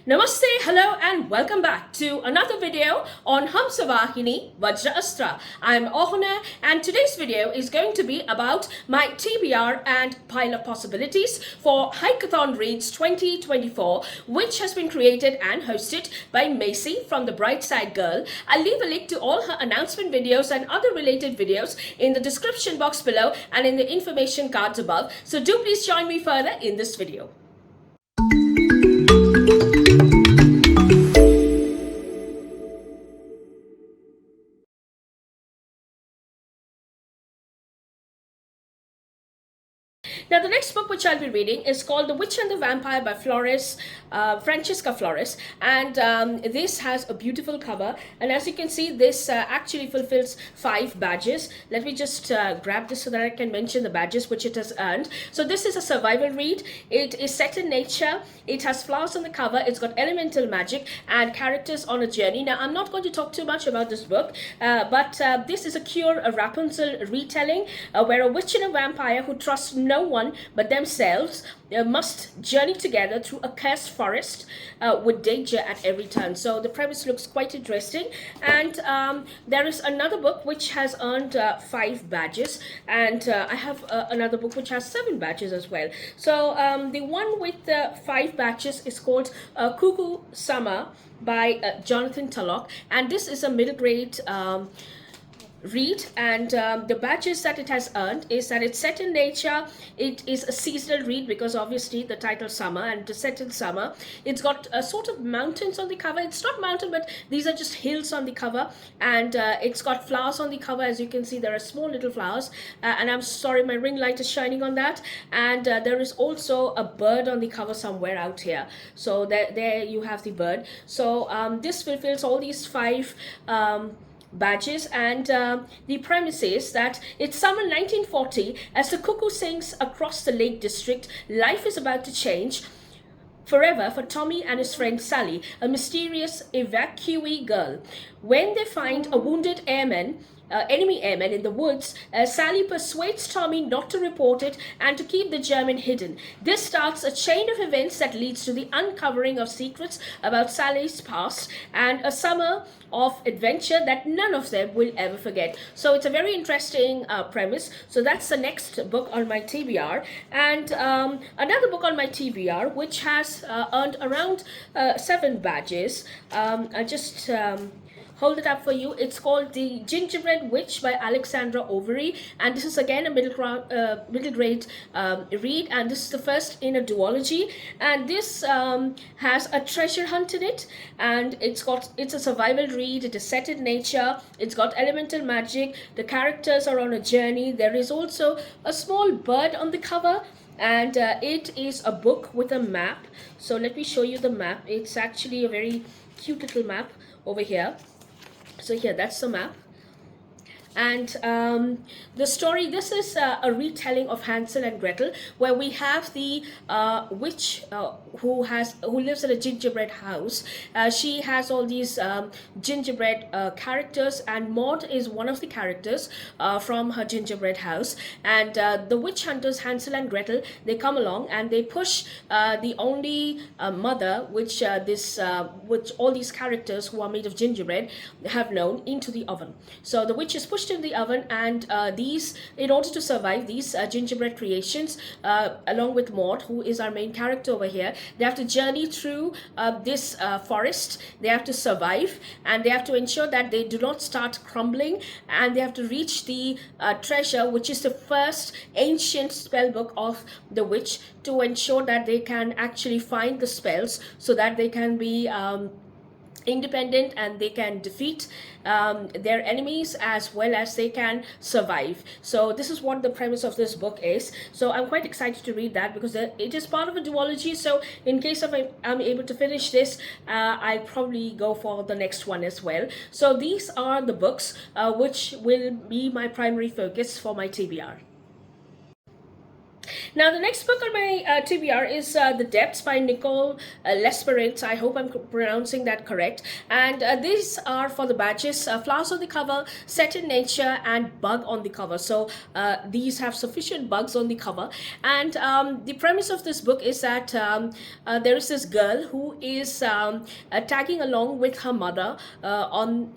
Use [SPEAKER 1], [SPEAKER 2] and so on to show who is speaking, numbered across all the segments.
[SPEAKER 1] Namaste, hello and welcome back to another video on Hamsavahini, Vajraasthra. I'm Awhona and today's video is going to be about my TBR and pile of possibilities for HikeathonReads 2024, which has been created and hosted by Macy from the Bright Side Girl. I'll leave a link to all her announcement videos and other related videos in the description box below and in the information cards above. So do please join me further in this video. Now, the next book which I'll be reading is called The Witch and the Vampire by Flores, Francesca Flores, and this has a beautiful cover, and as you can see, this actually fulfills 5 badges. Let me just grab this so that I can mention the badges which it has earned. So this is a survival read. It is set in nature. It has flowers on the cover. It's got elemental magic and characters on a journey. Now, I'm not going to talk too much about this book, but this is a Rapunzel retelling where a witch and a vampire who trust no one but themselves must journey together through a cursed forest with danger at every turn. So the premise looks quite interesting, and there is another book which has earned 5 badges, and I have another book which has 7 badges as well. So the one with the 5 badges is called Cuckoo Summer by Jonathan Tullock, and this is a middle grade read, and the badges that it has earned is that it's set in nature. It is a seasonal read because obviously the title summer, and it's set in summer. It's got a sort of mountains on the cover. It's not mountain, but these are just hills on the cover, and it's got flowers on the cover. As you can see, there are small little flowers, and I'm sorry, my ring light is shining on that, and there is also a bird on the cover somewhere out here. So there you have the bird. So this fulfills all these 5 badges, and the premise is that it's summer 1940. As the cuckoo sings across the Lake District, life is about to change forever for Tommy and his friend Sally, a mysterious evacuee girl. When they find a wounded enemy airman in the woods, Sally persuades Tommy not to report it and to keep the German hidden. This starts a chain of events that leads to the uncovering of secrets about Sally's past and a summer of adventure that none of them will ever forget. So it's a very interesting premise. So that's the next book on my TBR, and another book on my TBR which has earned around 7 badges. I just hold it up for you. It's called The Gingerbread Witch by ALexandra Overy, and this is again a middle grade read, and this is the first in a duology, and this has a treasure hunt in it, and it's a survival read. It is set in nature. It's got elemental magic. The characters are on a journey. There is also a small bird on the cover, and it is a book with a map. So let me show you the map. It's actually a very cute little map over here. So here, that's the map. And the story, this is a retelling of Hansel and Gretel, where we have the witch who lives in a gingerbread house. She has all these gingerbread characters, and Maud is one of the characters from her gingerbread house. And the witch hunters Hansel and Gretel, they come along and they push the only mother which all these characters who are made of gingerbread have known into the oven. So the witch is pushed in the oven, and in order to survive, these gingerbread creations, along with Maud, who is our main character over here, they have to journey through this forest. They have to survive, and they have to ensure that they do not start crumbling, and they have to reach the treasure, which is the first ancient spell book of the witch, to ensure that they can actually find the spells so that they can be independent, and they can defeat their enemies as well as they can survive. So this is what the premise of this book is. So I'm quite excited to read that because it is part of a duology. So in case I'm able to finish this, I'll probably go for the next one as well. So these are the books which will be my primary focus for my TBR. Now, the next book on my TBR is The Depths by Nicole Lesperance. I hope I'm pronouncing that correct. And these are for the badges, flowers on the cover, set in nature, and bug on the cover. So these have sufficient bugs on the cover. And the premise of this book is that there is this girl who is tagging along with her mother on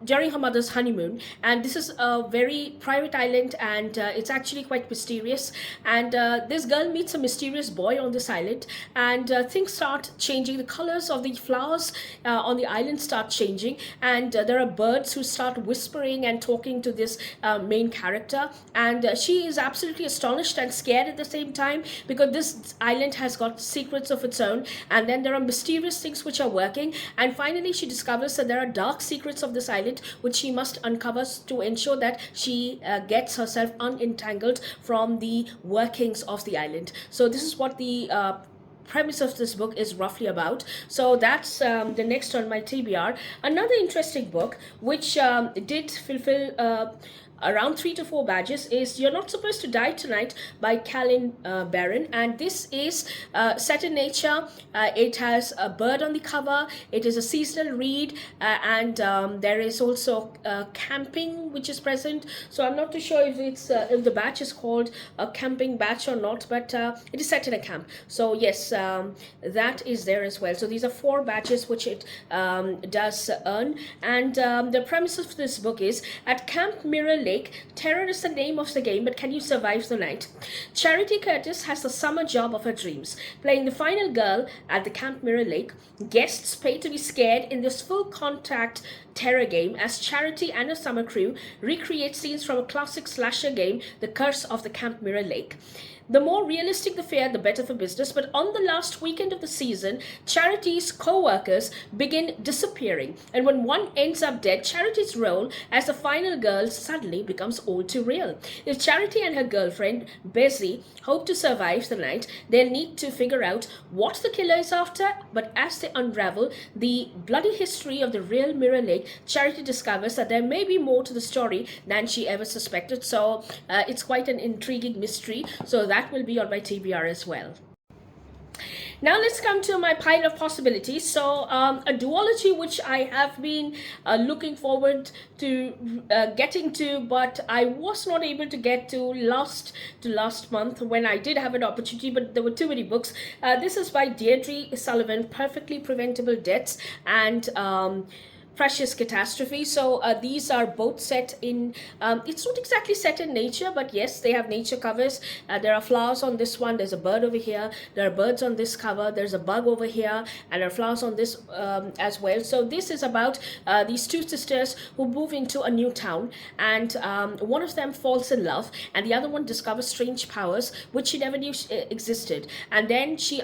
[SPEAKER 1] during her mother's honeymoon, and this is a very private island, and it's actually quite mysterious. And this girl meets a mysterious boy on this island, and things start changing. The colors of the flowers on the island start changing, and there are birds who start whispering and talking to this main character, and she is absolutely astonished and scared at the same time, because this island has got secrets of its own, and then there are mysterious things which are working, and finally she discovers that there are dark secrets of this island which she must uncover to ensure that she gets herself unentangled from the workings of the island. So this is what the premise of this book is roughly about. So that's the next on my TBR. Another interesting book which did fulfill around 3 to 4 badges is You're Not Supposed to Die Tonight by Kalynne Bayron, and this is set in nature. It has a bird on the cover. It is a seasonal read, and there is also camping which is present. So I'm not too sure if it's if the batch is called a camping batch or not, but it is set in a camp. So yes, that is there as well. So these are 4 badges which it does earn, and the premise of this book is at Camp Mirror Lake. Terror is the name of the game, but can you survive the night? Charity Curtis has the summer job of her dreams, playing the final girl at the Camp Mirror Lake. Guests pay to be scared in this full contact terror game as Charity and her summer crew recreate scenes from a classic slasher game, The Curse of the Camp Mirror Lake. The more realistic the fear, the better for business. But on the last weekend of the season, Charity's co-workers begin disappearing. And when one ends up dead, Charity's role as the final girl suddenly becomes all too real. If Charity and her girlfriend, Bessie, hope to survive the night, they'll need to figure out what the killer is after. But as they unravel the bloody history of the real Mirror Lake, Charity discovers that there may be more to the story than she ever suspected. So it's quite an intriguing mystery. So that will be on my TBR as well. Now let's come to my pile of possibilities. So a duology which I have been looking forward to getting to, but I was not able to get to last month when I did have an opportunity, but there were too many books. This is by Deirdre Sullivan, Perfectly Preventable Deaths and Precious Catastrophe. So these are both set in, it's not exactly set in nature, but yes, they have nature covers. There are flowers on this one, there's a bird over here, there are birds on this cover, there's a bug over here, and there are flowers on this as well. So this is about these 2 sisters who move into a new town, and one of them falls in love, and the other one discovers strange powers which she never knew existed. And then she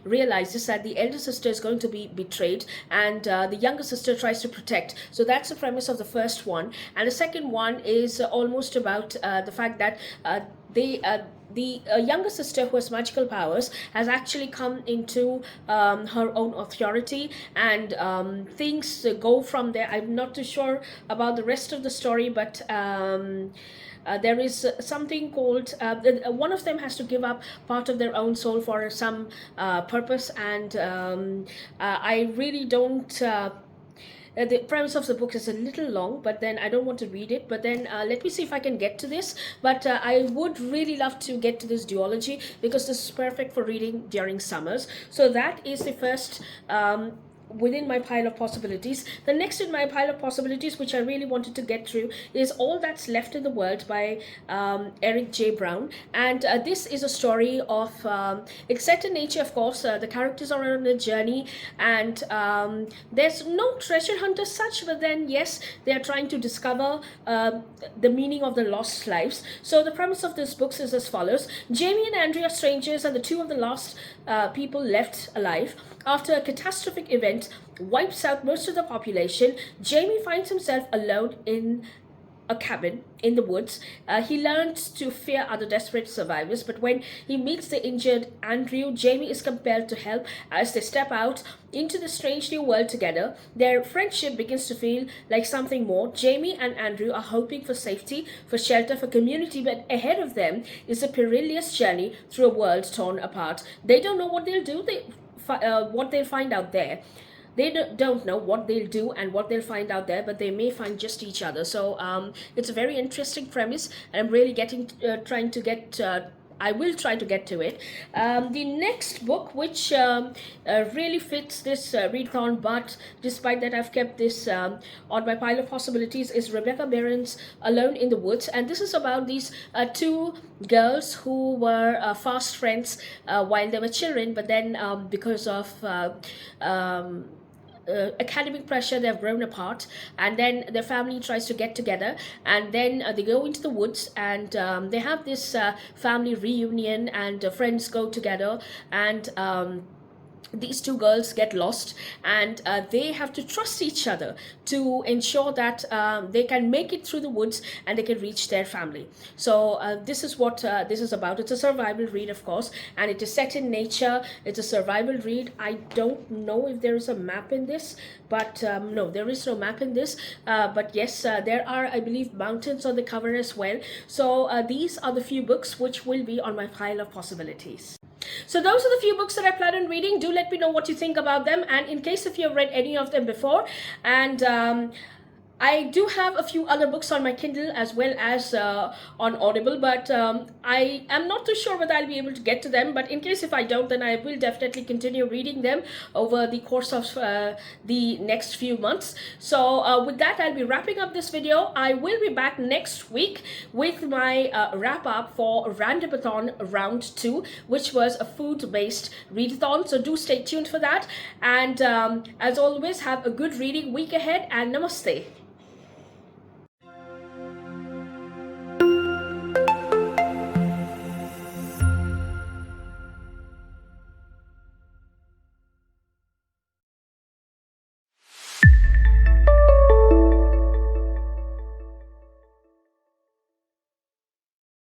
[SPEAKER 1] realizes that the elder sister is going to be betrayed, and the younger sister tries to protect. So that's the premise of the first one. And the second one is almost about the fact that the younger sister who has magical powers has actually come into her own authority, and things go from there. I'm not too sure about the rest of the story, but there is something called, one of them has to give up part of their own soul for some purpose, and I really don't the premise of the book is a little long, but then I don't want to read it. But then let me see if I can get to this. But I would really love to get to this duology, because this is perfect for reading during summers. So that is the first within my pile of possibilities. The next in my pile of possibilities, which I really wanted to get through, is All That's Left in the World by Erik J. Brown. And this is a story of, it's set in nature, of course. The characters are on a journey, and there's no treasure hunt as such, but then yes, they are trying to discover the meaning of the lost lives. So the premise of this book is as follows. Jamie and Andrea are strangers, and the 2 of the last people left alive. After a catastrophic event wipes out most of the population, Jamie finds himself alone in a cabin in the woods. He learns to fear other desperate survivors, but when he meets the injured Andrew, Jamie is compelled to help as they step out into the strange new world together. Their friendship begins to feel like something more. Jamie and Andrew are hoping for safety, for shelter, for community, but ahead of them is a perilous journey through a world torn apart. They don't know what they'll do, what they'll find out there. They don't know what they'll do and what they'll find out there, but they may find just each other. So it's a very interesting premise, and I'm really I will try to get to it. The next book, which really fits this readathon, but despite that I've kept this on my pile of possibilities, is Rebecca Behrens' Alone in the Woods. And this is about these two girls who were fast friends while they were children, but then because of academic pressure, they've grown apart, and then their family tries to get together, and then they go into the woods, and they have this family reunion, and friends go together, and these two girls get lost, and they have to trust each other to ensure that they can make it through the woods and they can reach their family. So this is what this is about. It's a survival read, of course, and it is set in nature. It's a survival read. I don't know if there is a map in this, but no, there is no map in this, but yes, there are, I believe, mountains on the cover as well. So these are the few books which will be on my pile of possibilities. So those are the few books that I plan on reading. Do let me know what you think about them, and in case if you have read any of them before, and I do have a few other books on my Kindle as well as on Audible, but I am not too sure whether I'll be able to get to them. But in case if I don't, then I will definitely continue reading them over the course of the next few months. So with that, I'll be wrapping up this video. I will be back next week with my wrap up for Randomathon Round 2, which was a food-based readathon. So do stay tuned for that. And as always, have a good reading week ahead, and namaste.